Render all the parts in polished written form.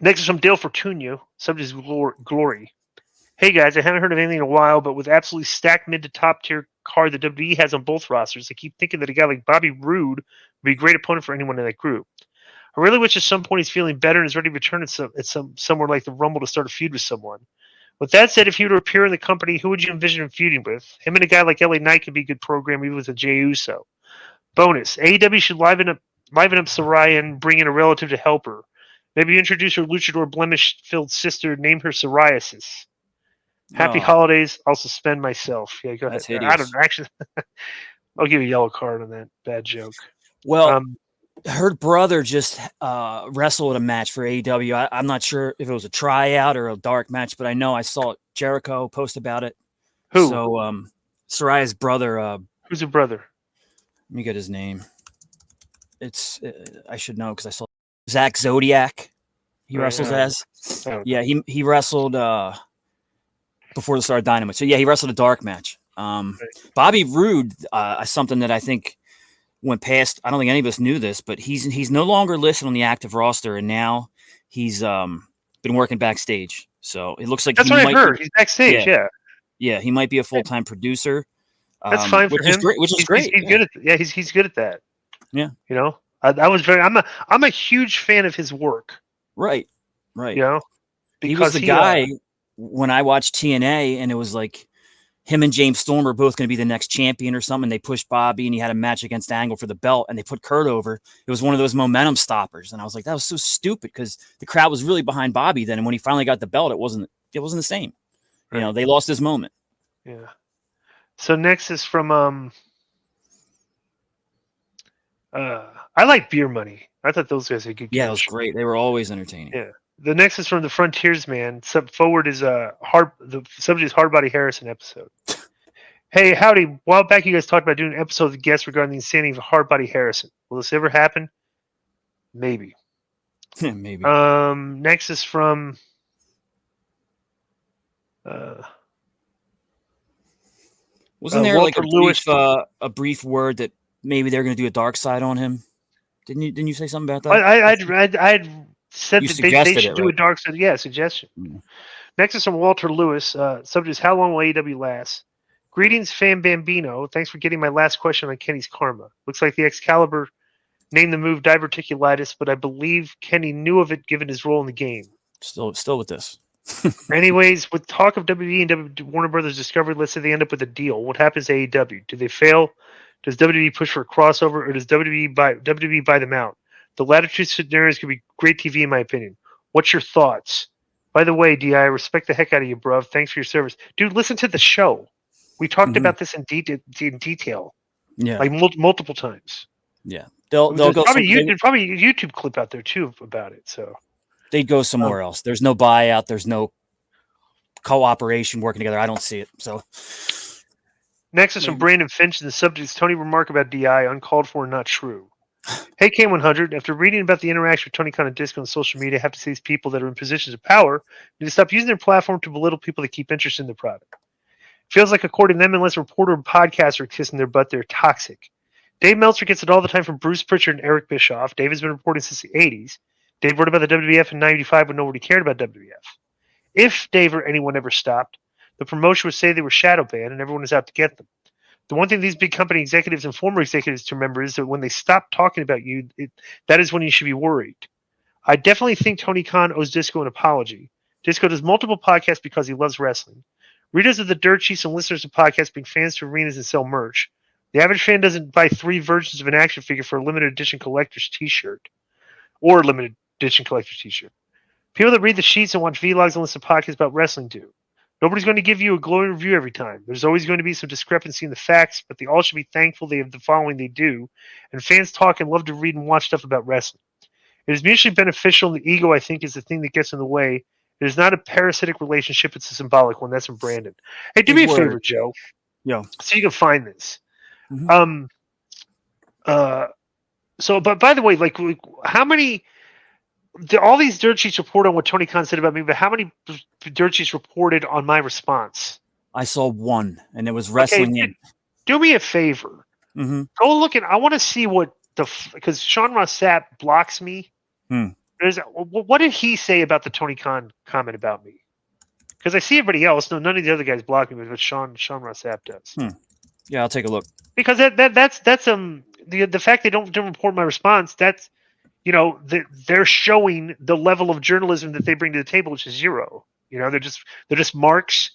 Next is from Dale Fortunio. Subject is Glory. Hey guys, I haven't heard of anything in a while, but with absolutely stacked mid to top tier card the WWE has on both rosters, I keep thinking that a guy like Bobby Roode would be a great opponent for anyone in that group. I really wish at some point he's feeling better and is ready to return at somewhere like the Rumble to start a feud with someone. With that said, if he were to appear in the company, who would you envision him feuding with? Him and a guy like LA Knight could be a good program, even with a Jey Uso. Bonus: AEW should liven up Saraya and bring in a relative to help her. Maybe introduce her luchador blemish-filled sister, name her Psoriasis. Happy holidays. I'll suspend myself. Yeah, go ahead. That's hideous. I don't know. Actually, I'll give you a yellow card on that bad joke. Well, her brother just wrestled a match for AEW. I'm not sure if it was a tryout or a dark match, but I know I saw Jericho post about it. Who? So, Soraya's brother. Who's her brother? Let me get his name. It's I should know because I saw Zach Zodiac. He wrestles as. Yeah, he wrestled before the start of Dynamite. So yeah, he wrestled a dark match. Bobby Roode, something that I think went past. I don't think any of us knew this, but he's no longer listed on the active roster, and now he's been working backstage. So it looks like that's what I heard. He's backstage. Yeah, he might be a full-time producer. That's fine for him. Which is great. He's good at he's good at that. Yeah, you know, I'm a huge fan of his work. Right. You know, because he was the guy when I watched TNA, and it was like him and James Storm were both going to be the next champion or something. They pushed Bobby, and he had a match against Angle for the belt, and they put Kurt over. It was one of those momentum stoppers, and I was like, that was so stupid because the crowd was really behind Bobby then, and when he finally got the belt, it wasn't the same. Right. You know, they lost his moment. Yeah. So next is from I like Beer Money. I thought those guys had good. Yeah, it was great. They were always entertaining. Yeah. The next is from the Frontiersman. Forward is the subject is Hardbody Harrison episode. Hey, howdy. A while back, you guys talked about doing an episode of the guest regarding the insanity of Hardbody Harrison. Will this ever happen? Maybe. Maybe. Next is from. Wasn't there Walter like a brief word that maybe they're going to do a dark side on him? Didn't you say something about that? I'd said that they should do a dark side. Yeah, suggestion. Mm. Next is from Walter Lewis. Subject is how long will AEW last? Greetings, Fan Bambino. Thanks for getting my last question on Kenny's karma. Looks like the Excalibur named the move diverticulitis, but I believe Kenny knew of it given his role in the game. Still with this. Anyways, with talk of WWE and Warner Brothers Discovery, let's say they end up with a deal. What happens to AEW? Do they fail? Does WWE push for a crossover, or does WWE buy them out? The latter two scenarios could be great TV, in my opinion. What's your thoughts? By the way, D.I., I respect the heck out of you, bruv. Thanks for your service. Dude, listen to the show. We talked about this in detail. Yeah. Like multiple times. Yeah. There's probably a YouTube clip out there, too, about it. So they'd go somewhere else. There's no buyout. There's no cooperation working together. I don't see it. So next is from Brandon Finch, and the subject is Tony remark about DI, uncalled for and not true. Hey, K100, after reading about the interaction with Tony Khan and Disco on social media, I have to say these people that are in positions of power need to stop using their platform to belittle people that keep interest in the product. Feels like, according to them, unless a reporter or podcaster are kissing their butt, they're toxic. Dave Meltzer gets it all the time from Bruce Pritchard and Eric Bischoff. Dave has been reporting since the 80s. Dave wrote about the WWF in 95 when nobody cared about WWF. If Dave or anyone ever stopped, the promotion would say they were shadow banned and everyone was out to get them. The one thing these big company executives and former executives to remember is that when they stop talking about you, that is when you should be worried. I definitely think Tony Khan owes Disco an apology. Disco does multiple podcasts because he loves wrestling. Readers of the Dirt Sheets and listeners of podcasts bring fans to arenas and sell merch. The average fan doesn't buy 3 versions of an action figure for a limited edition collector's t-shirt. Or a limited edition collector's t-shirt. People that read the sheets and watch vlogs and listen to podcasts about wrestling do. Nobody's going to give you a glowing review every time. There's always going to be some discrepancy in the facts, but they all should be thankful they have the following they do, and fans talk and love to read and watch stuff about wrestling. It is mutually beneficial, and the ego, I think, is the thing that gets in the way. It is not a parasitic relationship, it's a symbolic one. That's from Brandon. Hey, do me a favor, Joe. Yeah. So you can find this. Mm-hmm. But by the way, like how many... all these dirt sheets report on what Tony Khan said about me, but how many dirt sheets reported on my response? I saw one, and it was wrestling in. Do me a favor. Mm-hmm. Go look at. I want to see what because Sean Ross Sapp blocks me. What did he say about the Tony Khan comment about me? Because I see everybody else. No, none of the other guys blocking me, but Sean Ross Sapp does. Yeah, I'll take a look. Because that's the fact they don't report my response. That's they're showing the level of journalism that they bring to the table, which is zero. They're just marks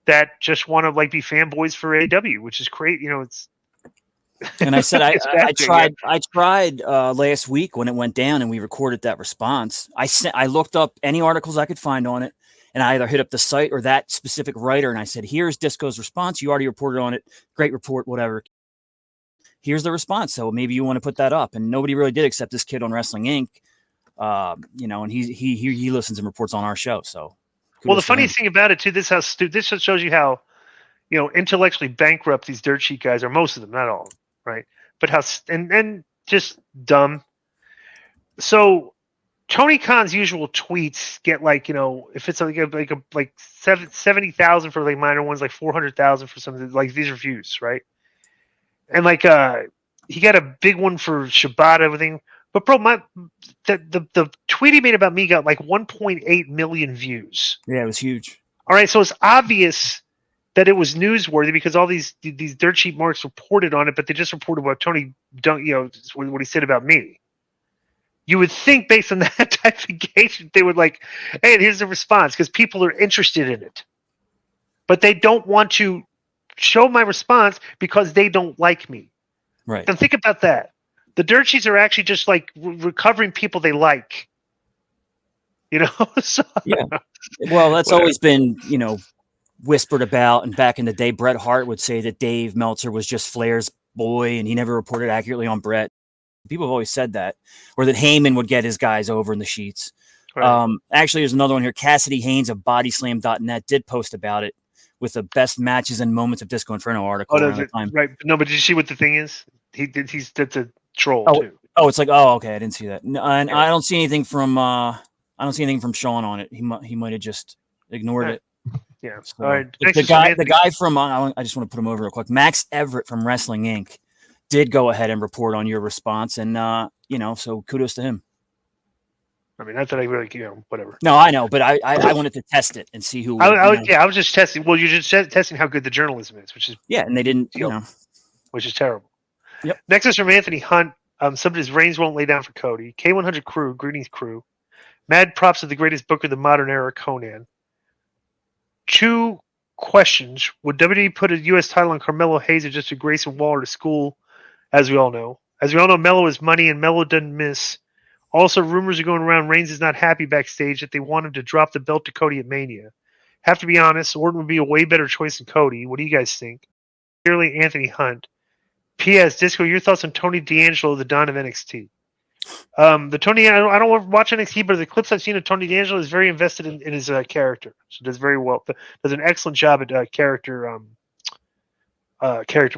that just want to like be fanboys for AEW, which is great. It's. And I said I tried last week when it went down and we recorded that response. I looked up any articles I could find on it, and I either hit up the site or that specific writer, and I said, "Here's Disco's response. You already reported on it. Great report, whatever. Here's the response. So maybe you want to put that up." And nobody really did except this kid on Wrestling Inc. And he listens and reports on our show. So, well, the funniest thing about it too, this just shows you how intellectually bankrupt these dirt sheet guys are. Most of them, not all, right? But how and just dumb. So Tony Khan's usual tweets get like if it's like 70,000 for like minor ones, like 400,000 for some of the, like these reviews, right? And like he got a big one for Shabbat, everything. But bro, the tweet he made about me got like 1.8 million views. Yeah, it was huge. All right, so it's obvious that it was newsworthy because all these dirt sheet marks reported on it, but they just reported what Tony what he said about me. You would think based on that type of engagement, they would like, hey, here's the response because people are interested in it. But they don't want to show my response because they don't like me. Right. And think about that. The dirt sheets are actually just like recovering people they like. So, yeah. Well, that's always been, whispered about. And back in the day, Bret Hart would say that Dave Meltzer was just Flair's boy and he never reported accurately on Bret. People have always said that. Or that Heyman would get his guys over in the sheets. Right. Actually, there's another one here. Cassidy Haynes of bodyslam.net did post about it with the best matches and moments of Disco Inferno article. Right. No, but did you see what the thing is? That's a troll too. Oh, it's like, okay, I didn't see that. No, and yeah. I don't see anything from Sean on it. He might have just ignored it. Yeah. So, all right. The guy from I just want to put him over real quick. Max Everett from Wrestling Inc. did go ahead and report on your response, and so kudos to him. I mean, not that I really, whatever. No, I know, but I wanted to test it and see who. I was just testing. Well, you're just testing how good the journalism is, which is and they didn't, which is terrible. Yep. Next is from Anthony Hunt. Somebody's reigns won't lay down for Cody. K100 crew, greetings crew. Mad props to the greatest booker of the modern era, Conan. 2 questions: would WWE put a U.S. title on Carmelo Hayes or just a Grayson Waller to school? As we all know, Melo is money and Melo doesn't miss. Also, rumors are going around Reigns is not happy backstage that they want him to drop the belt to Cody at Mania. Have to be honest, Orton would be a way better choice than Cody. What do you guys think? Clearly, Anthony Hunt. P.S. Disco, your thoughts on Tony D'Angelo, the Don of NXT? The Tony, I don't watch NXT, but the clips I've seen of Tony D'Angelo is very invested in his character. So does very well. Does an excellent job at character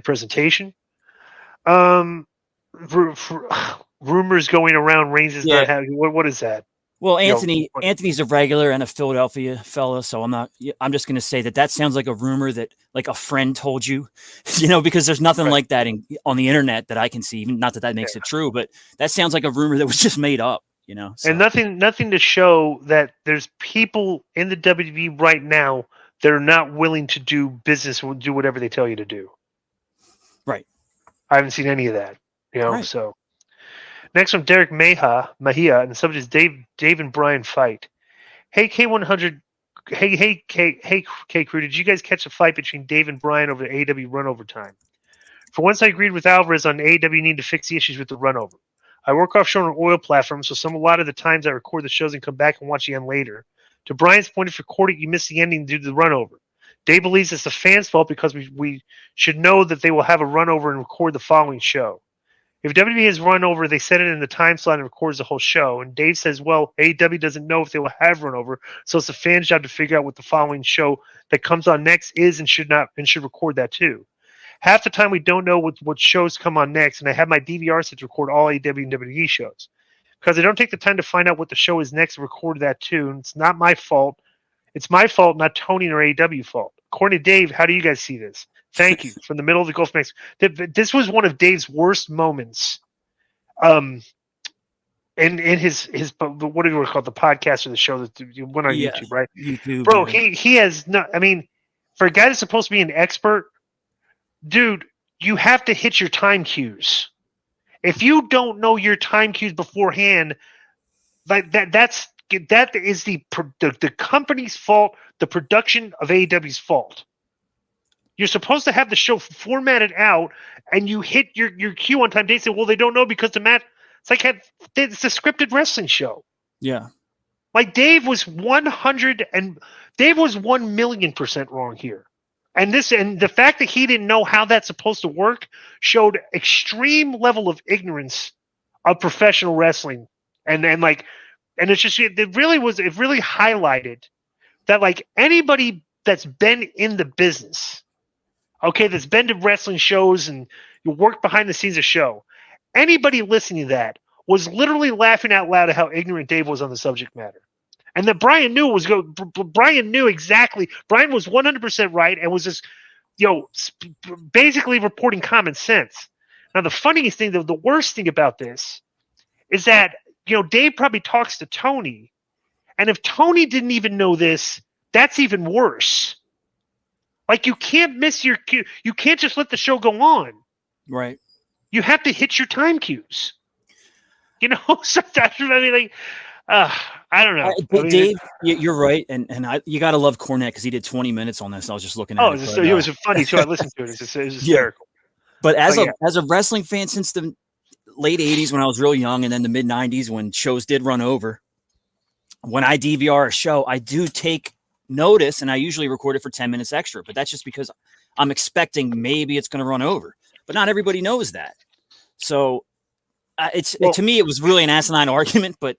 presentation. Rumors going around Reigns is not having. What is that? Well, Anthony's a regular and a Philadelphia fella, so I'm just going to say that sounds like a rumor that like a friend told you, because there's nothing like that on the internet that I can see. Even not that makes it true, but that sounds like a rumor that was just made up, So. And nothing to show that there's people in the WWE right now that are not willing to do business and do whatever they tell you to do. Right. I haven't seen any of that, right. So. Next from Derek Mejia, and the subject is Dave and Brian fight. Hey K100, hey K Crew, did you guys catch a fight between Dave and Brian over the AEW run overtime? For once, I agreed with Alvarez on AEW need to fix the issues with the run over. I work offshore on an oil platform, so a lot of the times I record the shows and come back and watch the end later. To Brian's point, if recording, you miss the ending due to the run over. Dave believes it's the fans' fault because we should know that they will have a run over and record the following show. If WWE has run over, they set it in the time slot and records the whole show. And Dave says, well, AEW doesn't know if they will have run over, so it's the fans' job to figure out what the following show that comes on next is and should record that too. Half the time we don't know what shows come on next, and I have my DVR set to record all AEW and WWE shows. Because I don't take the time to find out what the show is next and record that too, and it's not my fault. It's my fault, not Tony or AEW fault. According to Dave, how do you guys see this? Thank you. From the middle of the Gulf of Mexico. This was one of Dave's worst moments in his what do you call it, the podcast or the show that you went on YouTube, right? YouTube, Bro, he has no. I mean, for a guy that's supposed to be an expert, dude, you have to hit your time cues. If you don't know your time cues beforehand, like that is the company's fault, the production of AEW's fault. You're supposed to have the show formatted out, and you hit your cue on time. They say, well, they don't know because the match. It's like it's a scripted wrestling show. Yeah. Like Dave was 1,000,000% wrong here. And the fact that he didn't know how that's supposed to work showed extreme level of ignorance of professional wrestling. And it's just it really highlighted that like anybody that's been in the business, okay, that's been to wrestling shows and you work behind the scenes of show, anybody listening to that was literally laughing out loud at how ignorant Dave was on the subject matter. And that Brian knew Brian knew exactly. Brian was 100% right and was just, basically reporting common sense. Now, the funniest thing, the worst thing about this is that, Dave probably talks to Tony. And if Tony didn't even know this, that's even worse. Like, you can't miss your cue. You can't just let the show go on. Right. You have to hit your time cues. So that's, I don't know. Dave, you're right, and you got to love Cornette because he did 20 minutes on this. I was just looking at it. It was funny too. I listened to it. It was hysterical. But as a wrestling fan since the late 80s when I was real young, and then the mid 90s when shows did run over, when I DVR a show, I do take notice, and I usually record it for 10 minutes extra. But that's just because I'm expecting maybe it's going to run over. But not everybody knows that. So to me, it was really an asinine argument, but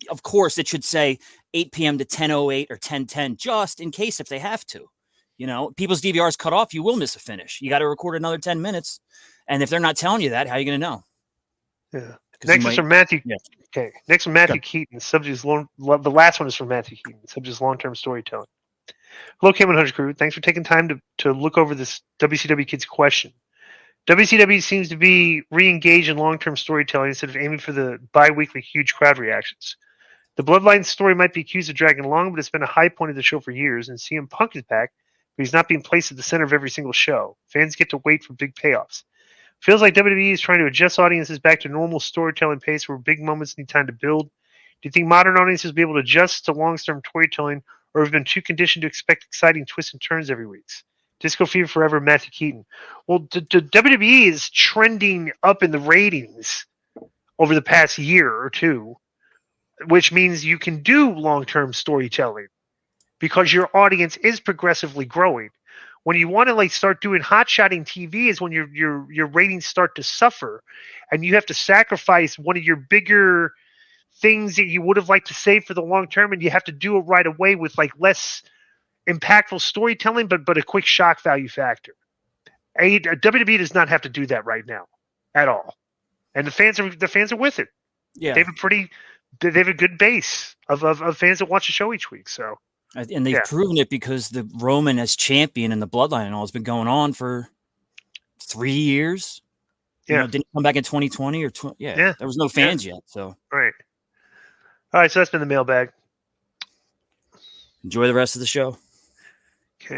of course, it should say 8 p.m. to 10:08 or 10:10, just in case if they have to. People's DVRs cut off, you will miss a finish. You got to record another 10 minutes. And if they're not telling you that, how are you going to know? Yeah. Next is from Matthew. Yeah. Okay. Next from Matthew Keaton. The subject is the last one is from Matthew Keaton. The subject is long-term storytelling. Hello, K100 crew. Thanks for taking time to look over this WCW kid's question. WCW seems to be re-engaged in long-term storytelling instead of aiming for the bi-weekly huge crowd reactions. The Bloodline story might be accused of dragging along, but it's been a high point of the show for years, and CM Punk is back, but he's not being placed at the center of every single show. Fans get to wait for big payoffs. Feels like WWE is trying to adjust audiences back to normal storytelling pace where big moments need time to build. Do you think modern audiences will be able to adjust to long-term storytelling, or have been too conditioned to expect exciting twists and turns every week? Disco Fever Forever, Matthew Keaton. Well, WWE is trending up in the ratings over the past year or two, which means you can do long-term storytelling because your audience is progressively growing. When you want to start doing hot-shotting TV is when your ratings start to suffer, and you have to sacrifice one of your bigger things that you would have liked to save for the long term, and you have to do it right away with less impactful storytelling, but a quick shock value factor. WWE does not have to do that right now at all, and the fans are with it. Yeah, they have a good base of fans that watch the show each week. So, and they've proven it because the Roman as champion and the Bloodline and all has been going on for 3 years. Didn't come back in 2020 or there was no fans yet. So right. All right, so that's been the mailbag. Enjoy the rest of the show.